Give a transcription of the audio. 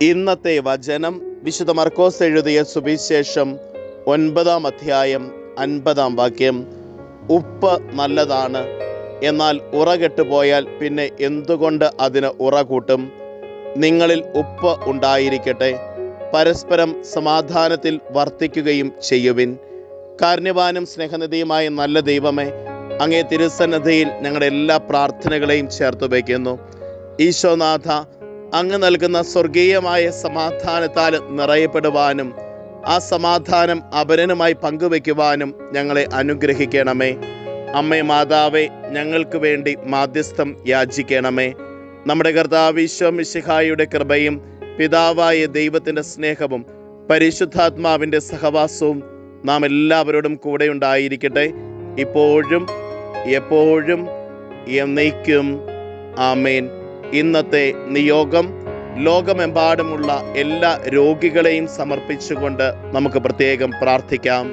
ഇന്നത്തെ വചനം വിശുദ്ധ മർക്കോസ് എഴുതിയ സുവിശേഷം 9-ാം അധ്യായം 50-ാം വാക്യം. ഉപ്പ് നല്ലതാണ്, എന്നാൽ ഉറ കെട്ടുപോയാൽ പിന്നെ എന്തുകൊണ്ട് അതിന് ഉറ കൂട്ടും? നിങ്ങളിൽ ഉപ്പ് ഉണ്ടായിരിക്കട്ടെ, പരസ്പരം സമാധാനത്തിൽ വർത്തിക്കുകയും ചെയ്യുവിൻ. കാരുണ്യവാനും സ്നേഹനിധിയുമായ നല്ല ദൈവമേ, അങ്ങേ തിരുസന്നിധിയിൽ ഞങ്ങളുടെ എല്ലാ പ്രാർത്ഥനകളെയും ചേർത്ത് വയ്ക്കുന്നു. ഈശോനാഥ, അങ്ങ് നൽകുന്ന സ്വർഗീയമായ സമാധാനത്താൽ നിറയപ്പെടുവാനും ആ സമാധാനം അപരനുമായി പങ്കുവയ്ക്കുവാനും ഞങ്ങളെ അനുഗ്രഹിക്കണമേ. അമ്മേ മാതാവേ, ഞങ്ങൾക്ക് വേണ്ടി മാധ്യസ്ഥം യാചിക്കണമേ. നമ്മുടെ കർത്താവ് ഈശോ മിശിഹായുടെ കൃപയും പിതാവായ ദൈവത്തിൻ്റെ സ്നേഹവും പരിശുദ്ധാത്മാവിൻ്റെ സഹവാസവും നാം എല്ലാവരോടും കൂടെ ഉണ്ടായിരിക്കട്ടെ, ഇപ്പോഴും എപ്പോഴും എന്നേക്കും. ആമേൻ. ഇന്നത്തെ നിയോഗം ലോകമെമ്പാടുമുള്ള എല്ലാ രോഗികളെയും സമർപ്പിച്ചുകൊണ്ട് നമുക്ക് പ്രത്യേകം പ്രാർത്ഥിക്കാം.